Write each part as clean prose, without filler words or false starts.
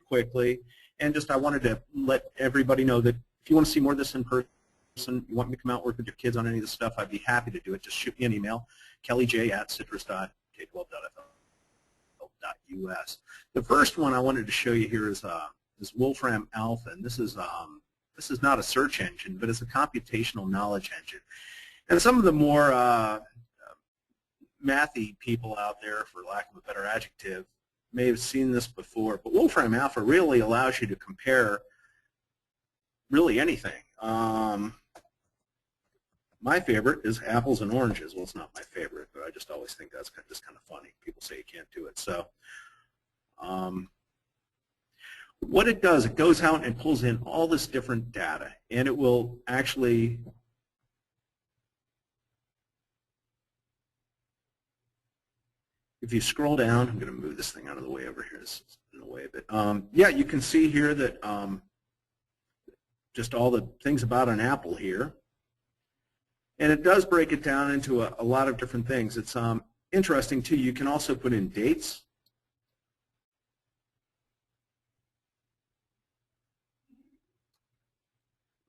quickly. And just I wanted to let everybody know that if you want to see more of this in person, you want me to come out and work with your kids on any of this stuff, I'd be happy to do it. Just shoot me an email, kellyj@citrus.k12.fl.us. The first one I wanted to show you here is Wolfram Alpha, and this is not a search engine, but it's a computational knowledge engine. And some of the more mathy people out there, for lack of a better adjective, may have seen this before, but Wolfram Alpha really allows you to compare really anything. My favorite is apples and oranges. Well, it's not my favorite, but I just always think that's just kind of funny. People say you can't do it. So what it does, it goes out and pulls in all this different data, and it will actually if you scroll down, I'm going to move this thing out of the way over here. This is in the way a bit. Yeah, you can see here that just all the things about an apple here. And it does break it down into a lot of different things. It's interesting, too. You can also put in dates.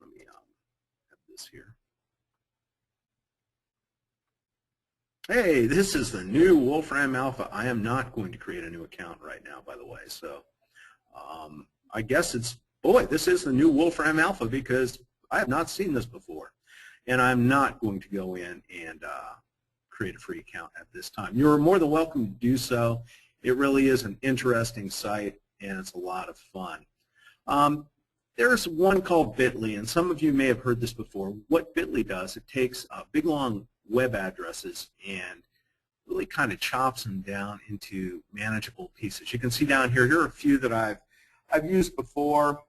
Let me have this here. Hey, this is the new Wolfram Alpha. I am not going to create a new account right now, by the way. So I guess it's, boy, this is the new Wolfram Alpha because I have not seen this before. And I'm not going to go in and create a free account at this time. You're more than welcome to do so. It really is an interesting site, and it's a lot of fun. There's one called Bitly, and some of you may have heard this before. What Bitly does, it takes big, long web addresses and really kind of chops them down into manageable pieces. You can see down here, here are a few that I've used before.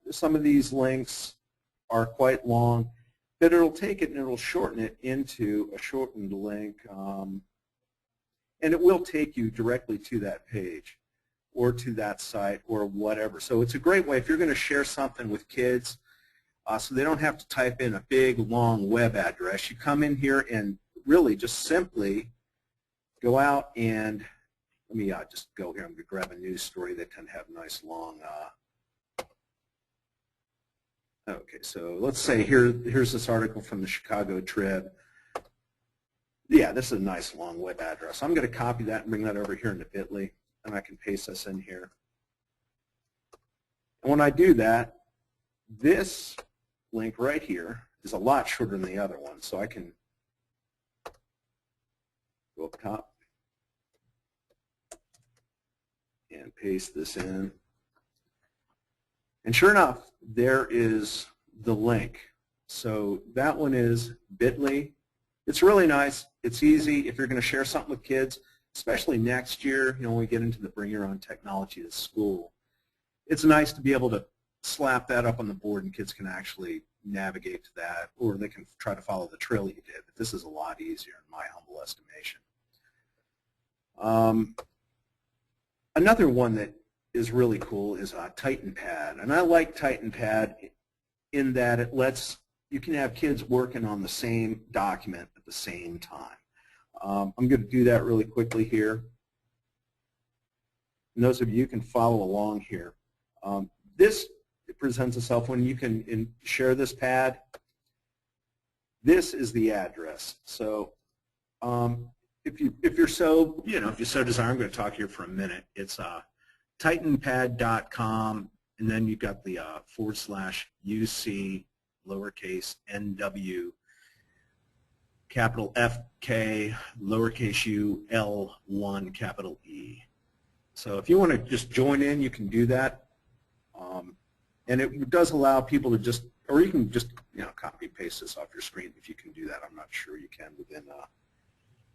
Some of these links are quite long, but it'll take it and it'll shorten it into a shortened link, and it will take you directly to that page or to that site or whatever. So it's a great way if you're going to share something with kids so they don't have to type in a big, long web address. You come in here and really just simply go out and let me just go here. I'm going to grab a news story that can have nice, long okay, so let's say here's this article from the Chicago Trib. Yeah, this is a nice long web address. I'm going to copy that and bring that over here into Bitly, and I can paste this in here. And when I do that, this link right here is a lot shorter than the other one, so I can go up top and paste this in. And sure enough, there is the link. So that one is Bitly. It's really nice. It's easy if you're going to share something with kids, especially next year, when we get into the bring your own technology to school. It's nice to be able to slap that up on the board and kids can actually navigate to that, or they can try to follow the trail you did. But this is a lot easier in my humble estimation. Another one that is really cool is TitanPad, and I like TitanPad in that it lets you can have kids working on the same document at the same time. I'm going to do that really quickly here. And those of you can follow along here. This presents itself when you can share this pad. This is the address. So if you're so desire, I'm going to talk here for a minute. It's titanpad.com, and then you've got the /UC lowercase NW capital FK lowercase u L1 capital E. So if you want to just join in, you can do that. And it does allow people to just, or you can just copy and paste this off your screen if you can do that. I'm not sure you can within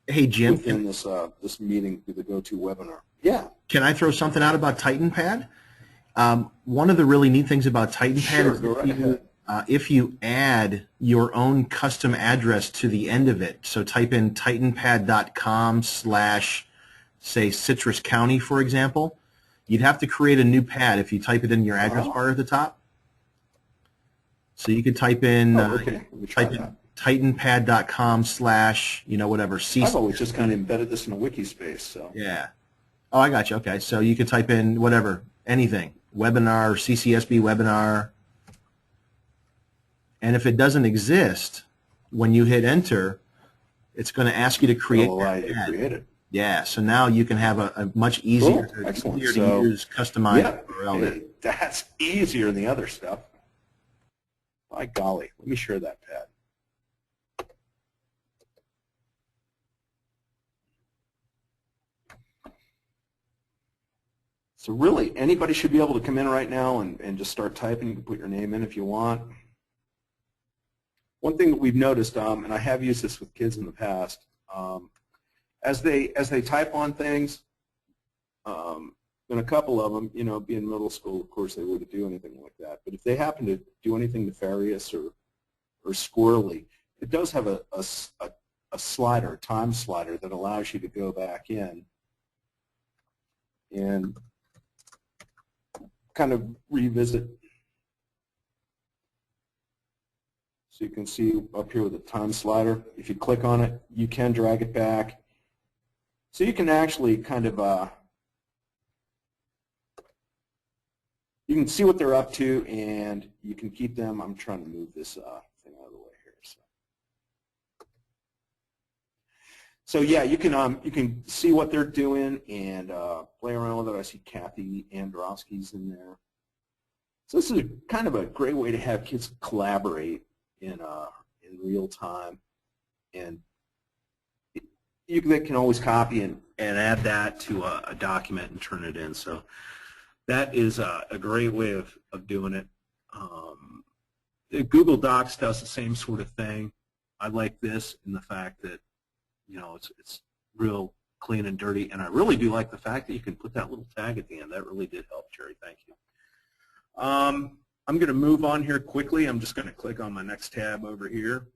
hey Jim, within this this meeting through the GoToWebinar. Yeah. Can I throw something out about TitanPad? One of the really neat things about TitanPad is if you add your own custom address to the end of it, so type in titanpad.com/ say Citrus County, for example, you'd have to create a new pad if you type it in your address bar at the top. So you could type in, titanpad.com/ whatever. I've always just kind of embedded this in a wiki space. So. Yeah. Oh, I got you. Okay. So you could type in whatever, anything, webinar, CCSB webinar. And if it doesn't exist, when you hit enter, it's going to ask you to create It'll allow you to that ad. create it. Yeah, so now you can have a much easier, Cool. Excellent. easier to So, use customized yeah, URL. hey, that's easier than the other stuff. By golly, let me share that pad. So really, anybody should be able to come in right now and just start typing. You can put your name in if you want. One thing that we've noticed, and I have used this with kids in the past, as they type on things, and a couple of them, you know, being middle school, of course, they wouldn't do anything like that. But if they happen to do anything nefarious or squirrely, it does have a slider, a time slider, that allows you to go back in and kind of revisit. So you can see up here with the time slider, if you click on it, you can drag it back. So you can actually kind of, you can see what they're up to, and you can keep them. I'm trying to move this thing out of the way here. So yeah, you can see what they're doing and play around with it. I see Kathy Androwski's in there. So this is kind of a great way to have kids collaborate in real time, and they can always copy and add that to a document and turn it in. So that is a great way of doing it. Google Docs does the same sort of thing. I like this in the fact that, you know, it's real clean and dirty, and I really do like the fact that you can put that little tag at the end. That really did help, Jerry. Thank you. I'm going to move on here quickly. I'm just going to click on my next tab over here.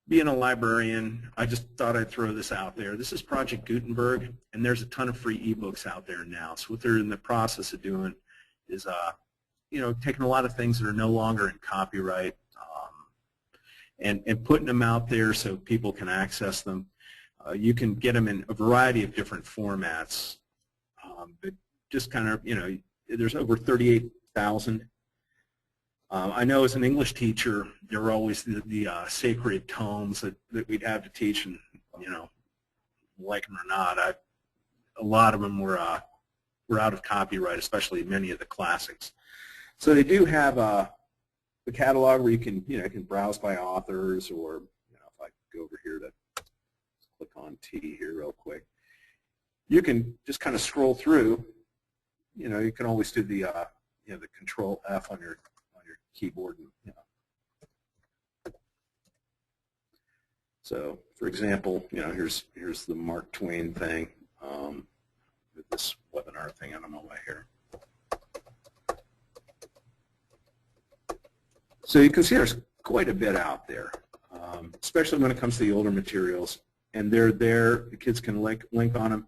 Being a librarian, I just thought I'd throw this out there. This is Project Gutenberg, and there's a ton of free ebooks out there now. So what they're in the process of doing is, you know, taking a lot of things that are no longer in copyright and putting them out there so people can access them. You can get them in a variety of different formats, but just kind of, you know, there's over 38,000. I know as an English teacher, there were always the sacred tomes that we'd have to teach, and, you know, like them or not, a lot of them were out of copyright, especially many of the classics. So they do have the catalog where you can, you know, you can browse by authors, or, you know, if I go over here to click on T here real quick, you can just kind of scroll through. You know, you can always do the you know, the Control F on your keyboard, and, you know. So, for example, you know, here's the Mark Twain thing, with this webinar thing. I don't know why here. So you can see there's quite a bit out there, especially when it comes to the older materials, and they're there. The kids can link on them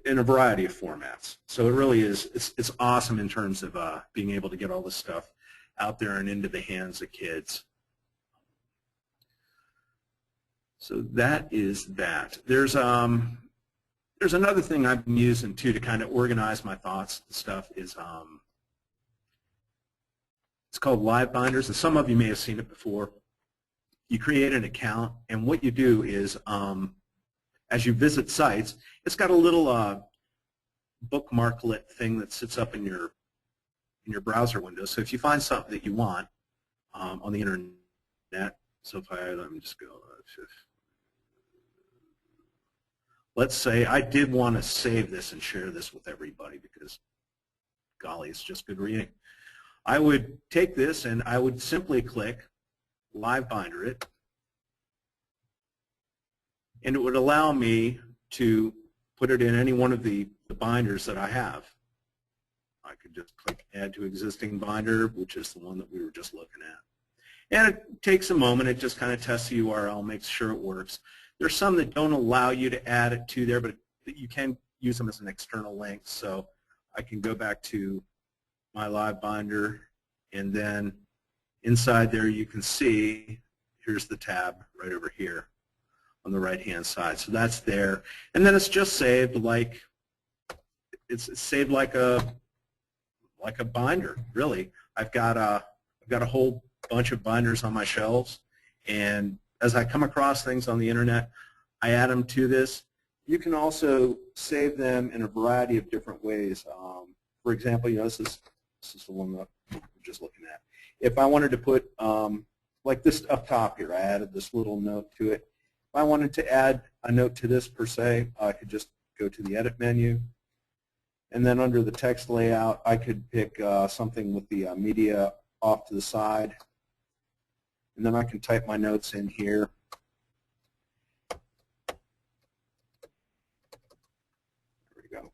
in a variety of formats. So it really is, it's awesome in terms of being able to get all this stuff out there and into the hands of kids. So that is that. There's another thing I've been using too to kind of organize my thoughts and stuff is it's called Live Binders, and some of you may have seen it before. You create an account, and what you do is as you visit sites, it's got a little bookmarklet thing that sits up in your browser window. So if you find something that you want on the internet, so if let me just go. Let's say I did want to save this and share this with everybody because, golly, it's just good reading. I would take this and I would simply click Live Binder it, and it would allow me to put it in any one of the binders that I have. I could just click Add to Existing Binder, which is the one that we were just looking at. And it takes a moment. It just kind of tests the URL, makes sure it works. There's some that don't allow you to add it to there, but you can use them as an external link. So I can go back to my Live Binder, and then inside there you can see, here's the tab right over here. on the right-hand side. So that's there. And then it's just saved like, it's saved like a binder, really. I've got a whole bunch of binders on my shelves, and as I come across things on the internet, I add them to this. You can also save them in a variety of different ways. For example, this is the one that we're just looking at. If I wanted to put, like this up top here, I added this little note to it. If I wanted to add a note to this per se, I could just go to the Edit menu, and then under the text layout, I could pick something with the media off to the side, and then I can type my notes in here. There we go.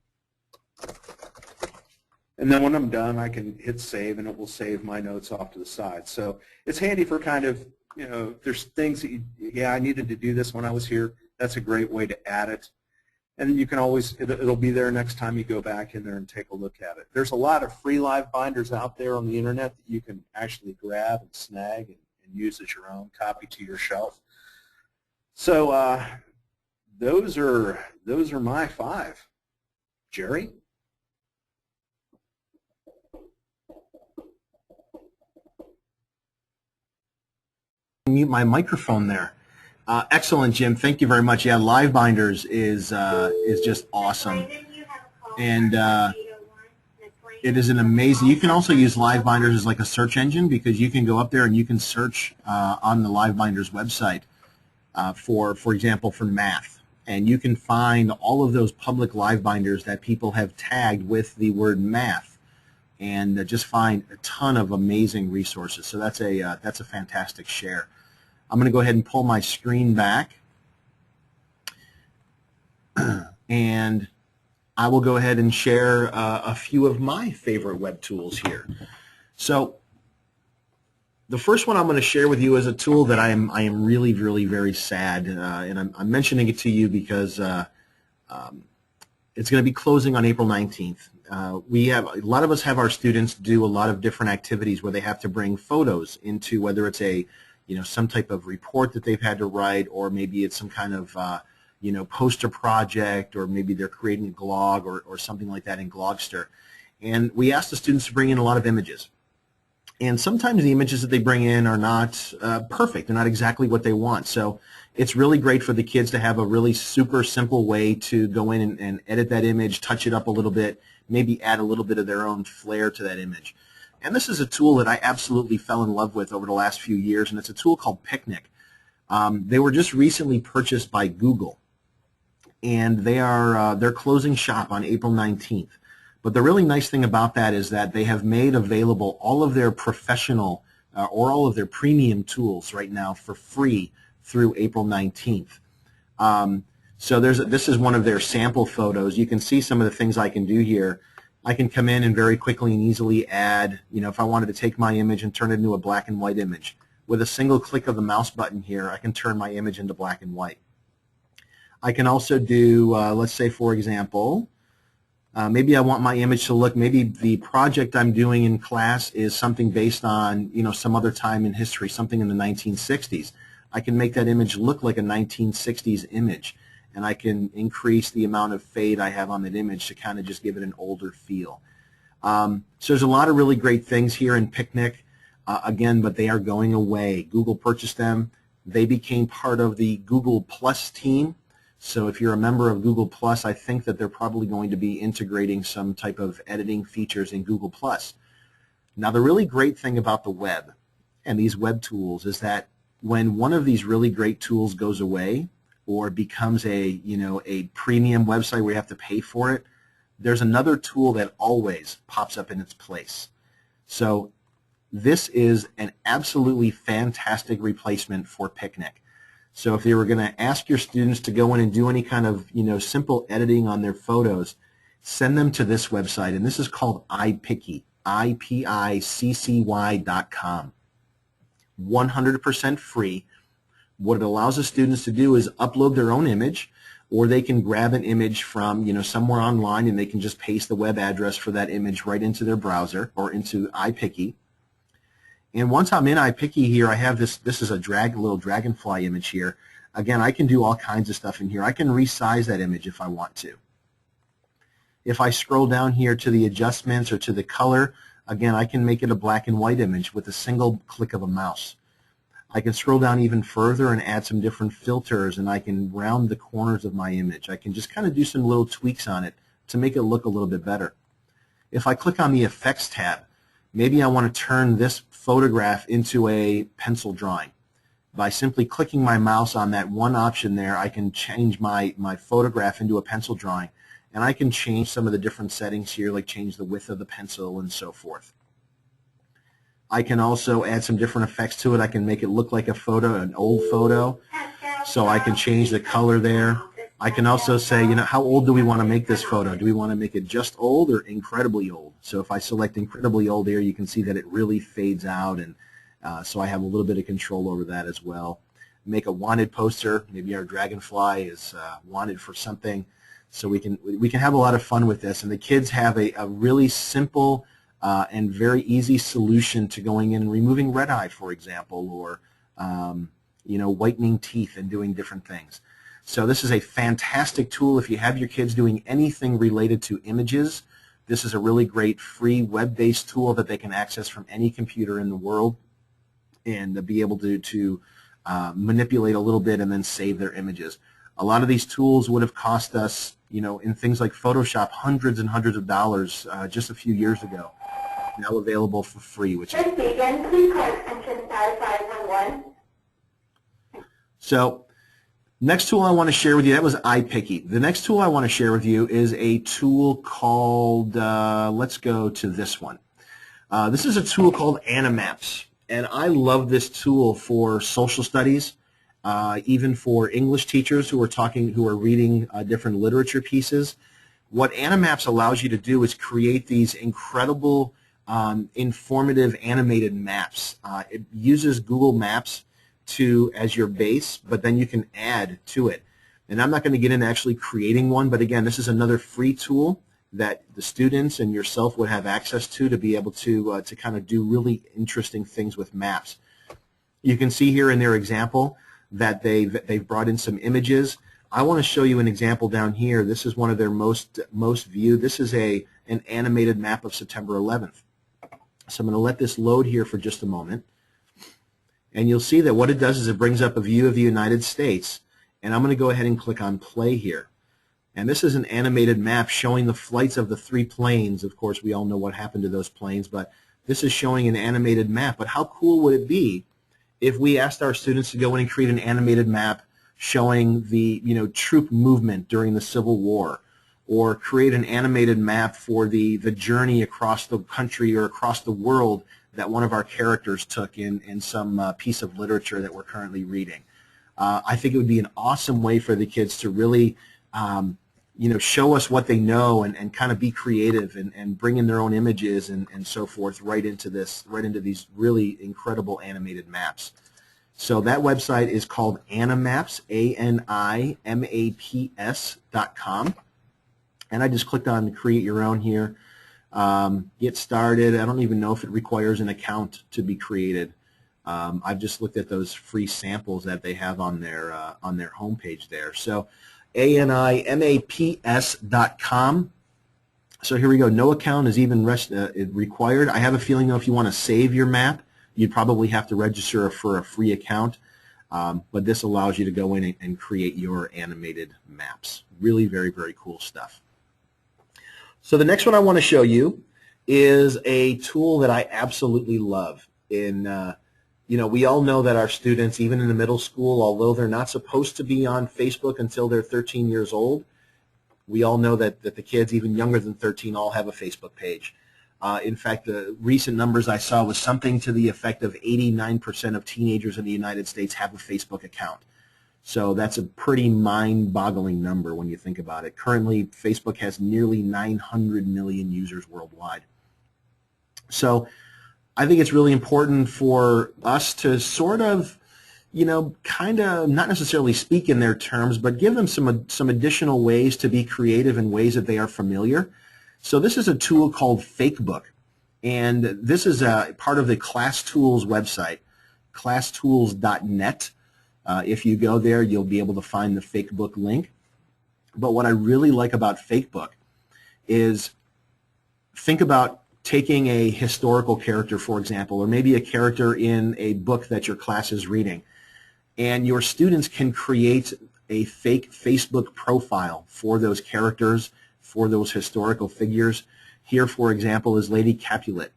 And then when I'm done, I can hit save, and it will save my notes off to the side. So it's handy for kind of, if there's things that yeah, I needed to do this when I was here, that's a great way to add it. And you can always, it'll be there next time you go back in there and take a look at it. There's a lot of free live binders out there on the internet that you can actually grab and snag and use as your own, copy to your shelf. So those are my 5. Jerry? Mute my microphone there. Excellent, Jim. Thank you very much. Yeah, Live Binders is just awesome, and it is an amazing. You can also use Live Binders as like a search engine, because you can go up there and you can search on the Live Binders website for example, for math, and you can find all of those public Live Binders that people have tagged with the word math, and just find a ton of amazing resources. So that's a fantastic share. I'm going to go ahead and pull my screen back, and I will go ahead and share a few of my favorite web tools here. So the first one I'm going to share with you is a tool that I am really, really very sad, and I'm mentioning it to you because it's going to be closing on April 19th. A lot of us have our students do a lot of different activities where they have to bring photos into, whether it's some type of report that they've had to write, or maybe it's some kind of poster project, or maybe they're creating a glog or something like that in Glogster. And we ask the students to bring in a lot of images. And sometimes the images that they bring in are not perfect. They're not exactly what they want. So it's really great for the kids to have a really super simple way to go in and edit that image, touch it up a little bit, maybe add a little bit of their own flair to that image. And this is a tool that I absolutely fell in love with over the last few years, and it's a tool called Picnic. They were just recently purchased by Google, and they're closing shop on April 19th. But the really nice thing about that is that they have made available all of their professional or all of their premium tools right now for free through April 19th. So this is one of their sample photos. You can see some of the things I can do here. I can come in and very quickly and easily add, if I wanted to take my image and turn it into a black and white image. With a single click of the mouse button here, I can turn my image into black and white. I can also do, let's say for example, maybe I want my image to look, maybe the project I'm doing in class is something based on, some other time in history, something in the 1960s. I can make that image look like a 1960s image, and I can increase the amount of fade I have on that image to kind of just give it an older feel. So there's a lot of really great things here in Picnic, again, but they are going away. Google purchased them. They became part of the Google Plus team. So if you're a member of Google Plus, I think that they're probably going to be integrating some type of editing features in Google Plus. Now, the really great thing about the web and these web tools is that when one of these really great tools goes away, or becomes a premium website where you have to pay for it, there's another tool that always pops up in its place. So this is an absolutely fantastic replacement for Picnic. So if you were going to ask your students to go in and do any kind of simple editing on their photos, send them to this website, and this is called iPiccy, IPICCY.com. 100% free. What it allows the students to do is upload their own image, or they can grab an image from somewhere online, and they can just paste the web address for that image right into their browser or into iPiccy. And once I'm in iPiccy here, I have this is a little dragonfly image here. Again, I can do all kinds of stuff in here. I can resize that image if I want to. If I scroll down here to the adjustments or to the color, again, I can make it a black and white image with a single click of a mouse. I can scroll down even further and add some different filters, and I can round the corners of my image. I can just kind of do some little tweaks on it to make it look a little bit better. If I click on the Effects tab, maybe I want to turn this photograph into a pencil drawing. By simply clicking my mouse on that one option there, I can change my photograph into a pencil drawing, and I can change some of the different settings here, like change the width of the pencil and so forth. I can also add some different effects to it. I can make it look like a photo, an old photo, so I can change the color there. I can also say, you know, how old do we want to make this photo? Do we want to make it just old or incredibly old? So if I select incredibly old here, you can see that it really fades out, and so I have a little bit of control over that as well. Make a wanted poster. Maybe our dragonfly is wanted for something, so we can have a lot of fun with this. And the kids have a really simple and very easy solution to going in and removing red eye, for example, or you know, whitening teeth and doing different things. So this is a fantastic tool if you have your kids doing anything related to images. This is a really great free web-based tool that they can access from any computer in the world, and to be able to manipulate a little bit and then save their images. A lot of these tools would have cost us, you know, in things like Photoshop, hundreds and hundreds of dollars just a few years ago. Now available for free, which is so. Next tool I want to share with you, that was iPicky. The next tool I want to share with you is a tool called, let's go to this one. This is a tool called Animaps, and I love this tool for social studies, even for English teachers who are reading different literature pieces. What Animaps allows you to do is create these incredible informative animated maps. It uses Google Maps as your base, but then you can add to it. And I'm not going to get into actually creating one, but again, this is another free tool that the students and yourself would have access to be able to kind of do really interesting things with maps. You can see here in their example that they've brought in some images. I want to show you an example down here. This is one of their most viewed. This is an animated map of September 11th. So I'm going to let this load here for just a moment. And you'll see that what it does is it brings up a view of the United States. And I'm going to go ahead and click on play here. And this is an animated map showing the flights of the 3 planes. Of course, we all know what happened to those planes, but this is showing an animated map. But how cool would it be if we asked our students to go in and create an animated map showing the, you know, troop movement during the Civil War, or create an animated map for the journey across the country or across the world that one of our characters took in some piece of literature that we're currently reading. I think it would be an awesome way for the kids to really you know, show us what they know and kind of be creative and bring in their own images and so forth right into these really incredible animated maps. So that website is called Animaps, ANIMAPS.com. And I just clicked on create your own here. Get started. I don't even know if it requires an account to be created. I've just looked at those free samples that they have on their homepage there. So ANIMAPS.com. So here we go. No account is even required. I have a feeling, though, if you want to save your map, you'd probably have to register for a free account. But this allows you to go in and create your animated maps. Really very, very cool stuff. So the next one I want to show you is a tool that I absolutely love. You know, we all know that our students, even in the middle school, although they're not supposed to be on Facebook until they're 13 years old, we all know that the kids, even younger than 13, all have a Facebook page. In fact, the recent numbers I saw was something to the effect of 89% of teenagers in the United States have a Facebook account. So that's a pretty mind-boggling number when you think about it. Currently, Facebook has nearly 900 million users worldwide. So I think it's really important for us to sort of, you know, kind of not necessarily speak in their terms, but give them some additional ways to be creative in ways that they are familiar. So this is a tool called Fakebook, and this is a part of the Class Tools website, classtools.net. If you go there, you'll be able to find the Fakebook link. But what I really like about Fakebook is think about taking a historical character, for example, or maybe a character in a book that your class is reading, and your students can create a fake Facebook profile for those characters, for those historical figures. Here, for example, is Lady Capulet.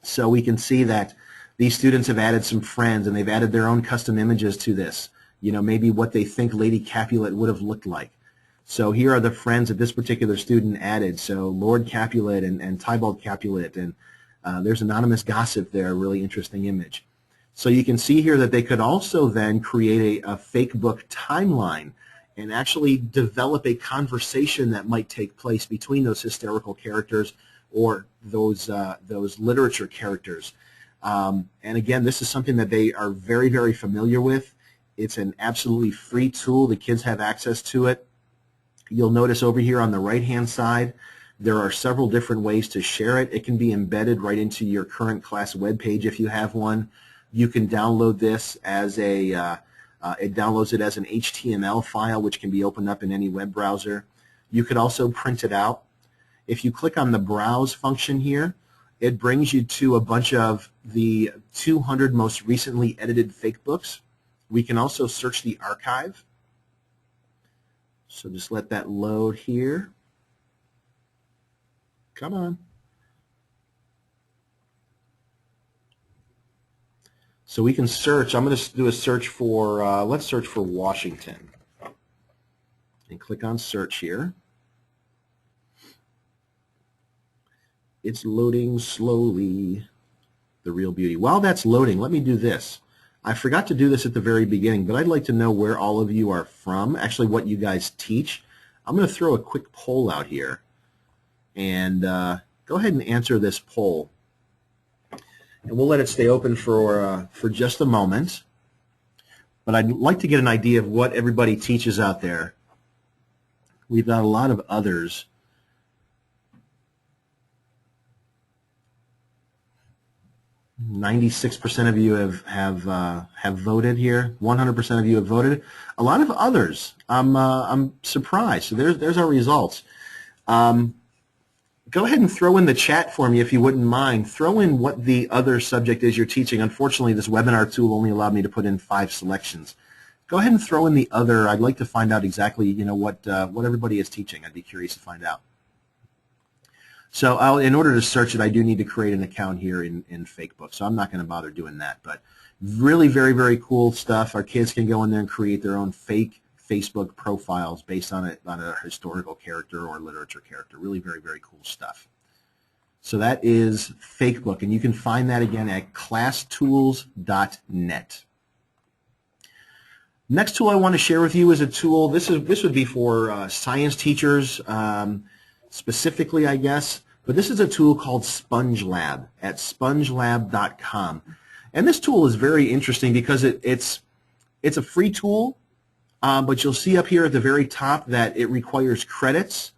So we can see that these students have added some friends, and they've added their own custom images to this. You know, maybe what they think Lady Capulet would have looked like. So here are the friends that this particular student added. So Lord Capulet and Tybalt Capulet, and there's Anonymous Gossip there, a really interesting image. So you can see here that they could also then create a fake book timeline and actually develop a conversation that might take place between those historical characters or those literature characters. And again, this is something that they are very, very familiar with. It's an absolutely free tool. The kids have access to it. You'll notice over here on the right-hand side, there are several different ways to share it. It can be embedded right into your current class web page if you have one. You can download this as it downloads it as an HTML file, which can be opened up in any web browser. You could also print it out. If you click on the browse function here, it brings you to a bunch of the 200 most recently edited fake books. We can also search the archive. So just let that load here. Come on. So we can search. I'm going to do a search for, let's search for Washington. And click on search here. It's loading slowly. The real beauty. While that's loading, let me do this. I forgot to do this at the very beginning, but I'd like to know where all of you are from, actually what you guys teach. I'm going to throw a quick poll out here. And go ahead and answer this poll. And we'll let it stay open for just a moment. But I'd like to get an idea of what everybody teaches out there. We've got a lot of others. 96% of you have voted here. 100% of you have voted. A lot of others. I'm surprised. So there's our results. Go ahead and throw in the chat for me if you wouldn't mind. Throw in what the other subject is you're teaching. Unfortunately, this webinar tool only allowed me to put in 5 selections. Go ahead and throw in the other. I'd like to find out exactly, what everybody is teaching. I'd be curious to find out. So in order to search it, I do need to create an account here in Fakebook. So I'm not going to bother doing that. But really very, very cool stuff. Our kids can go in there and create their own fake Facebook profiles based on a historical character or literature character. Really very, very cool stuff. So that is Fakebook, and you can find that again at classtools.net. Next tool I want to share with you is a tool. This would be for science teachers specifically, I guess. But this is a tool called SpongeLab at spongelab.com. And this tool is very interesting because it's a free tool. But you'll see up here at the very top that it requires credits.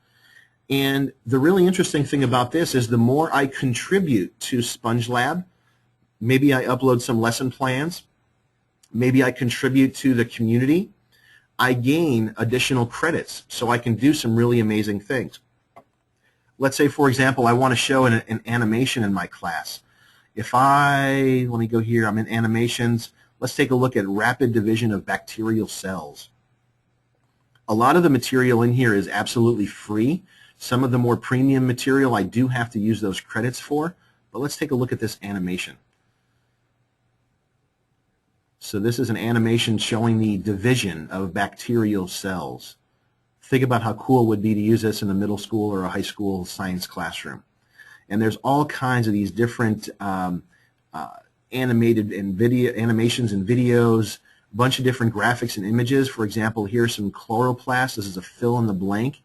And the really interesting thing about this is the more I contribute to SpongeLab, maybe I upload some lesson plans, maybe I contribute to the community, I gain additional credits so I can do some really amazing things. Let's say, for example, I want to show an animation in my class. Let me go here, I'm in animations. Let's take a look at rapid division of bacterial cells. A lot of the material in here is absolutely free. Some of the more premium material I do have to use those credits for, but let's take a look at this animation. So this is an animation showing the division of bacterial cells. Think about how cool it would be to use this in a middle school or a high school science classroom. And there's all kinds of these different animated and animations and videos, a bunch of different graphics and images. For example, here's some chloroplasts. This is a fill in the blank.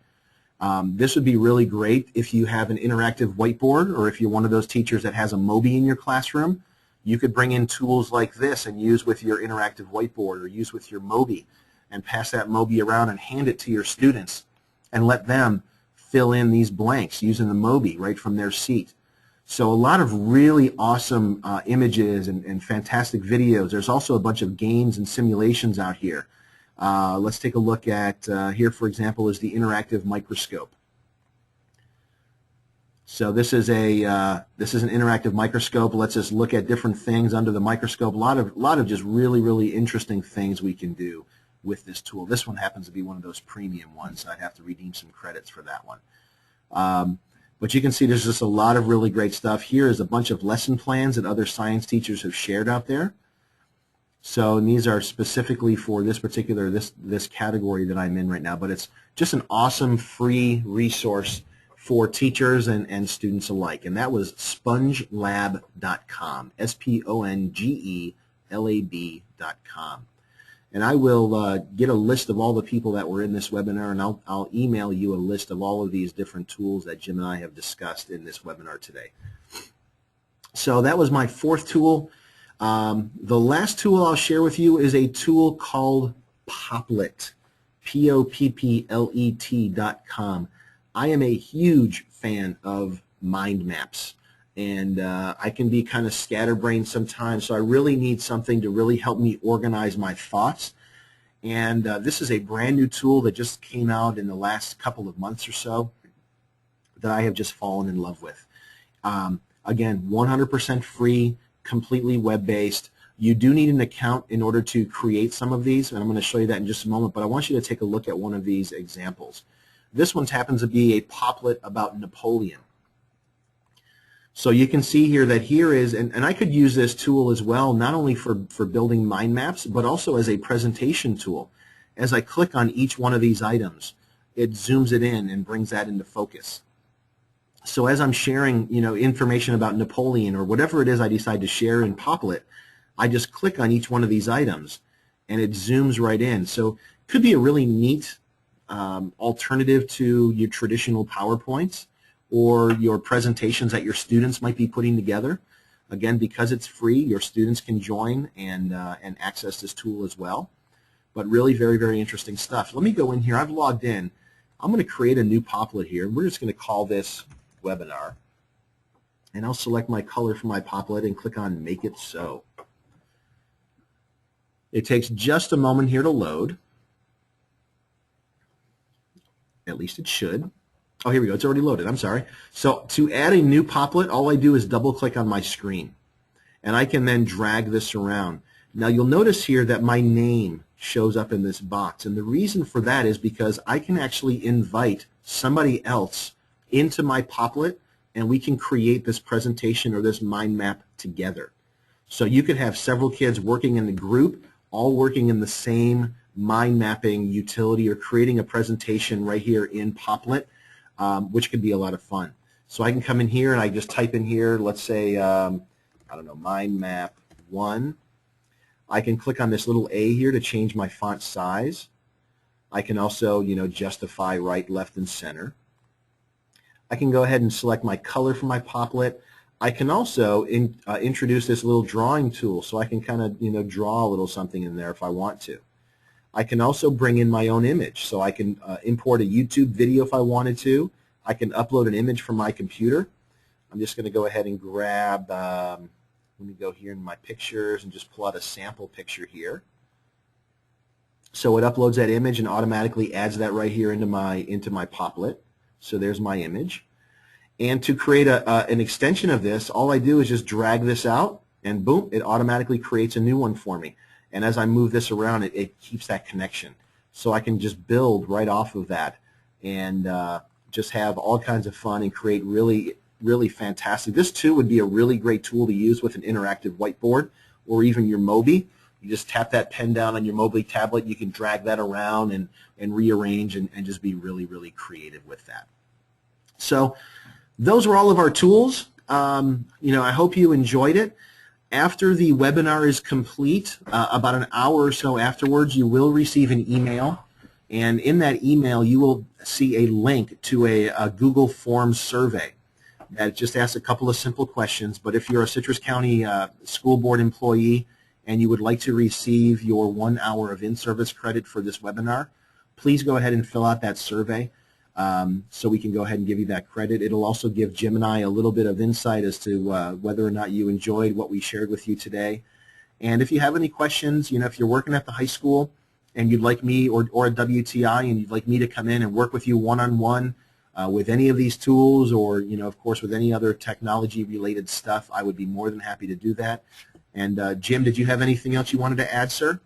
This would be really great if you have an interactive whiteboard, or if you're one of those teachers that has a Mobi in your classroom. You could bring in tools like this and use with your interactive whiteboard or use with your Mobi and pass that Mobi around and hand it to your students and let them fill in these blanks using the Mobi right from their seat. So a lot of really awesome images and fantastic videos. There's also a bunch of games and simulations out here. Let's take a look at here, for example, is the interactive microscope. So this is an interactive microscope. Let's just look at different things under the microscope. A lot of just really interesting things we can do with this tool. This one happens to be one of those premium ones, so I'd have to redeem some credits for that one. But you can see there's just a lot of really great stuff. Here is a bunch of lesson plans that other science teachers have shared out there. So these are specifically for this particular, this category that I'm in right now. But it's just an awesome free resource for teachers and students alike. And that was spongelab.com, SPONGELAB.com. And I will get a list of all the people that were in this webinar, and I'll email you a list of all of these different tools that Jim and I have discussed in this webinar today. So that was my fourth tool. The last tool I'll share with you is a tool called Popplet, Popplet.com. I am a huge fan of mind maps. And I can be kind of scatterbrained sometimes, so I really need something to really help me organize my thoughts. And this is a brand new tool that just came out in the last couple of months or so that I have just fallen in love with. Again, 100% free, completely web-based. You do need an account in order to create some of these, and I'm going to show you that in just a moment, but I want you to take a look at one of these examples. This one happens to be a Popplet about Napoleon. So you can see here that here is, and I could use this tool as well, not only for building mind maps, but also as a presentation tool. As I click on each one of these items, it zooms it in and brings that into focus. So as I'm sharing, information about Napoleon or whatever it is I decide to share in Popplet, I just click on each one of these items and it zooms right in. So it could be a really neat alternative to your traditional PowerPoints or your presentations that your students might be putting together. Again, because it's free, your students can join and access this tool as well. But really very interesting stuff. Let me go in here. I've logged in. I'm going to create a new Popplet here. We're just going to call this webinar. And I'll select my color for my Popplet and click on Make It So. It takes just a moment here to load. At least it should. Oh, here we go. It's already loaded. I'm sorry. So to add a new Popplet, all I do is double-click on my screen. And I can then drag this around. Now, you'll notice here that my name shows up in this box. And the reason for that is because I can actually invite somebody else into my Popplet, and we can create this presentation or this mind map together. So you could have several kids working in a group, all working in the same mind mapping utility or creating a presentation right here in Popplet. Which could be a lot of fun. So I can come in here and I just type in here, let's say, I don't know, mind map 1. I can click on this little A here to change my font size. I can also, justify right, left, and center. I can go ahead and select my color for my Popplet. I can also introduce this little drawing tool, so I can kind of, draw a little something in there if I want to. I can also bring in my own image, so I can import a YouTube video if I wanted to. I can upload an image from my computer. I'm just going to go ahead and grab, let me go here in my pictures and just pull out a sample picture here. So it uploads that image and automatically adds that right here into my Popplet. So there's my image. And to create an extension of this, all I do is just drag this out, and boom, it automatically creates a new one for me. And as I move this around, it keeps that connection. So I can just build right off of that and just have all kinds of fun and create really fantastic. This too would be a really great tool to use with an interactive whiteboard or even your Mobi. You just tap that pen down on your Mobi tablet. You can drag that around and rearrange and just be really creative with that. So those were all of our tools. I hope you enjoyed it. After the webinar is complete, about an hour or so afterwards, you will receive an email. And in that email, you will see a link to a Google Forms survey that just asks a couple of simple questions. But if you're a Citrus County School Board employee and you would like to receive your 1 hour of in-service credit for this webinar, please go ahead and fill out that survey. so we can go ahead and give you that credit. It'll also give Jim and I a little bit of insight as to whether or not you enjoyed what we shared with you today. And if you have any questions, if you're working at the high school and you'd like me or a WTI and you'd like me to come in and work with you one-on-one with any of these tools or, of course, with any other technology-related stuff, I would be more than happy to do that. And Jim, did you have anything else you wanted to add, sir?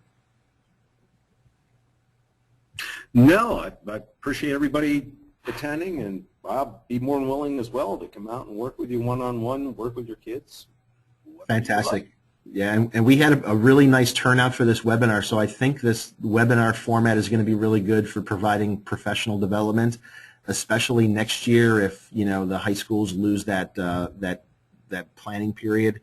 No, I appreciate everybody attending, and Bob, be more than willing as well to come out and work with you one-on-one, work with your kids. Fantastic. Yeah, and we had a really nice turnout for this webinar, so I think this webinar format is going to be really good for providing professional development, especially next year if, the high schools lose that planning period.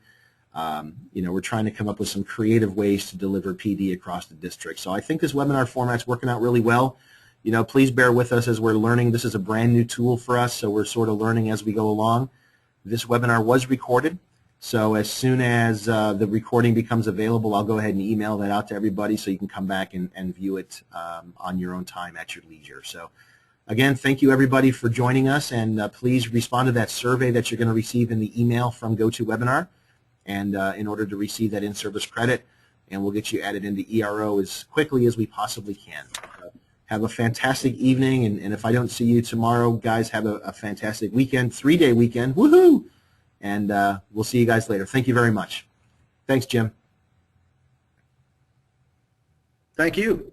We're trying to come up with some creative ways to deliver PD across the district. So I think this webinar format's working out really well. Please bear with us as we're learning. This is a brand new tool for us, so we're sort of learning as we go along. This webinar was recorded, so as soon as the recording becomes available, I'll go ahead and email that out to everybody so you can come back and view it on your own time at your leisure. So again, thank you everybody for joining us, and please respond to that survey that you're going to receive in the email from GoToWebinar. And in order to receive that in-service credit, and we'll get you added into ERO as quickly as we possibly can. Have a fantastic evening, and if I don't see you tomorrow, guys, have a fantastic weekend, 3-day weekend, woohoo! And we'll see you guys later. Thank you very much. Thanks, Jim. Thank you.